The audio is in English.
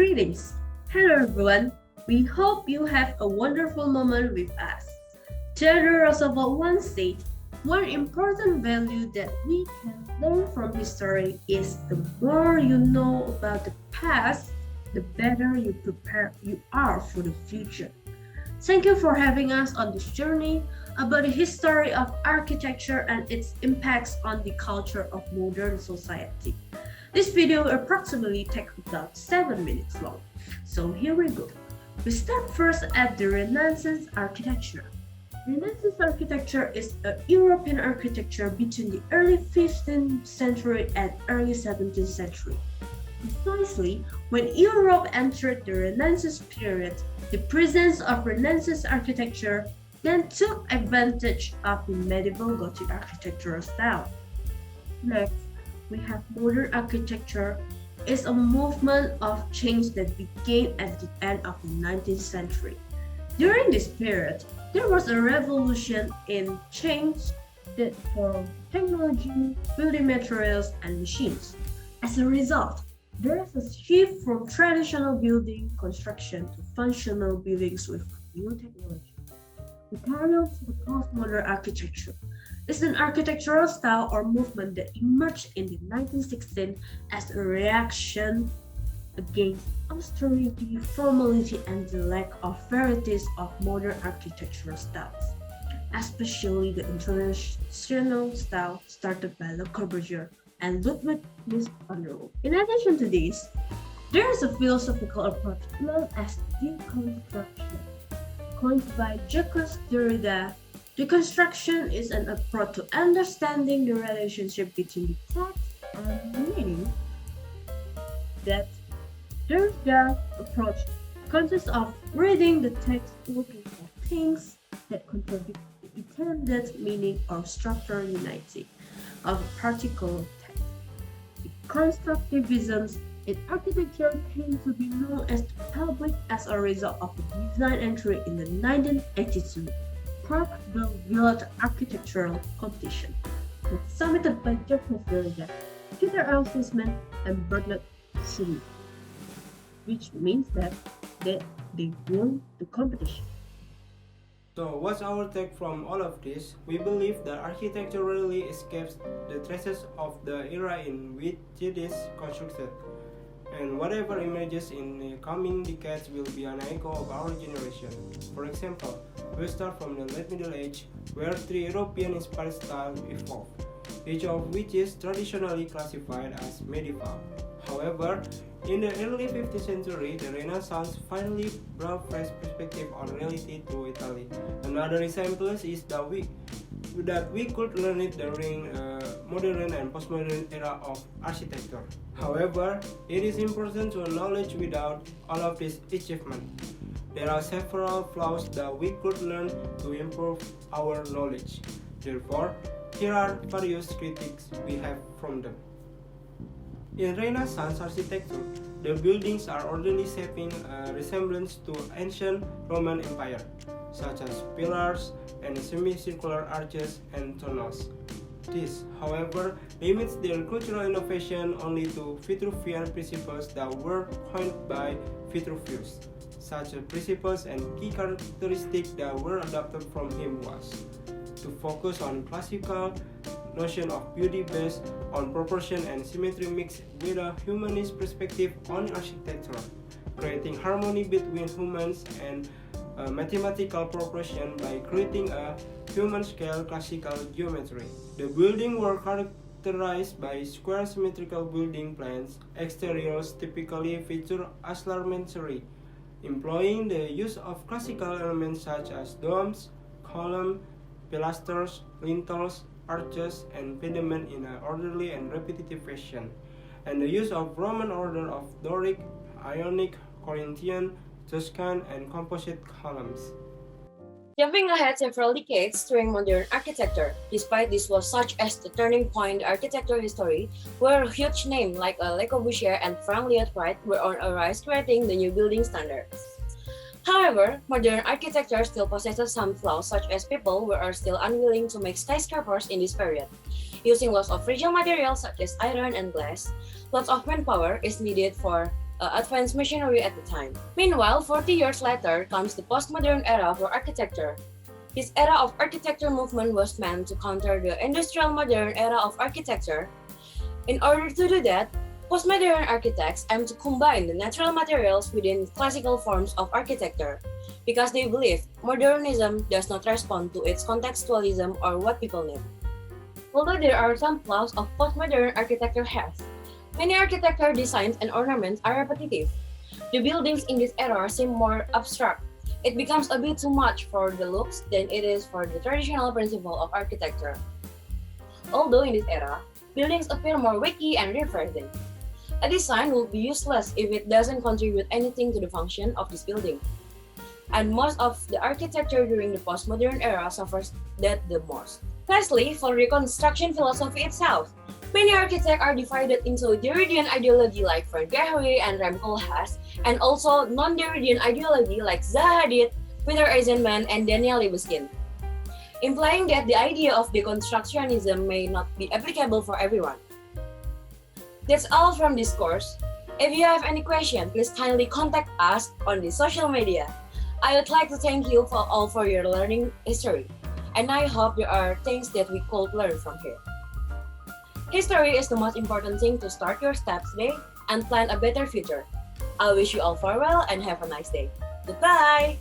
Greetings. Hello everyone. We hope you have a wonderful moment with us. Theodore Roosevelt once said, one important value that we can learn from history is the more you know about the past, the better you are for the future. Thank you for having us on this journey about the history of architecture and its impacts on the culture of modern society. This video will approximately take about 7 minutes long. So here we go. We start first at the Renaissance architecture. Renaissance architecture is a European architecture between the early 15th century and early 17th century. Precisely, when Europe entered the Renaissance period, the presence of Renaissance architecture then took advantage of the medieval Gothic architectural style. Next, we have modern architecture is a movement of change that began at the end of the 19th century. During this period, there was a revolution in change that for technology, building materials, and machines. As a result, there is a shift from traditional building construction to functional buildings with new technology. The parallel to the postmodern architecture is an architectural style or movement that emerged in the 1916 as a reaction against austerity, formality, and the lack of varieties of modern architectural styles, especially the international style started by Le Corbusier and Ludwig mies van der Rohe. In addition to this, there is a philosophical approach known as deconstruction. Coined by Jacques Derrida, deconstruction is an approach to understanding the relationship between the text and meaning. That Derrida approach consists of reading the text looking for things that contradict the intended meaning or structural unity of a particular text. The constructivisms in architecture came to be known as the public as a result of the design entry in the 1982 Parkville Village Architectural Competition, submitted by Jacques Derrida, Peter L. Sisman, and Bernard Schumann, which means that they won the competition. So what's our take from all of this? We believe that architecture really escapes the traces of the era in which it is constructed. And whatever emerges in the coming decades will be an echo of our generation. For example, we start from the late Middle Age, where three European-inspired styles evolved, each of which is traditionally classified as medieval. However, in the early 15th century, the Renaissance finally brought fresh perspective on reality to Italy. Another resemblance is that we could learn it during modern and postmodern era of architecture. However, it is important to acknowledge without all of this achievement, there are several flaws that we could learn to improve our knowledge. Therefore, here are various critiques we have from them. In Renaissance architecture, the buildings are orderly, shaping a resemblance to ancient Roman Empire, such as pillars and semicircular arches and tunnels. This, however, limits their cultural innovation only to Vitruvian principles that were coined by Vitruvius. Such principles and key characteristics that were adopted from him was to focus on classical notion of beauty based on proportion and symmetry mixed with a humanist perspective on architecture, creating harmony between humans and mathematical proportion by creating a human-scale classical geometry. The buildings were characterized by square symmetrical building plans. Exteriors typically feature aslarmentary, employing the use of classical elements such as domes, columns, pilasters, lintels, arches, and pediment in an orderly and repetitive fashion, and the use of Roman order of Doric, Ionic, Corinthian, Tuscan, and composite columns. Jumping ahead several decades during modern architecture, despite this was such as the turning point in architecture history, where a huge name like Le Corbusier and Frank Lloyd Wright were on a rise creating the new building standards. However, modern architecture still possesses some flaws such as people were still unwilling to make skyscrapers in this period. Using lots of fragile materials such as iron and glass, lots of manpower is needed for advanced machinery at the time. Meanwhile, 40 years later comes the postmodern era for architecture. This era of architecture movement was meant to counter the industrial modern era of architecture. In order to do that, postmodern architects aim to combine the natural materials within classical forms of architecture, because they believe modernism does not respond to its contextualism or what people need. Although there are some flaws of postmodern architecture has, many architecture designs and ornaments are repetitive. The buildings in this era seem more abstract. It becomes a bit too much for the looks than it is for the traditional principle of architecture. Although in this era, buildings appear more wacky and refreshing. A design will be useless if it doesn't contribute anything to the function of this building. And most of the architecture during the postmodern era suffers that the most. Lastly, for reconstruction philosophy itself, many architects are divided into Derridian ideology like Frank Gehry and Rem Koolhaas, and also non-Derridian ideology like Zaha Hadid, Peter Eisenman, and Daniel Libeskind, implying that the idea of deconstructionism may not be applicable for everyone. That's all from this course. If you have any question, please kindly contact us on the social media. I would like to thank you for your learning history, and I hope there are things that we could learn from here. History is the most important thing to start your steps today and plan a better future. I wish you all farewell and have a nice day. Goodbye!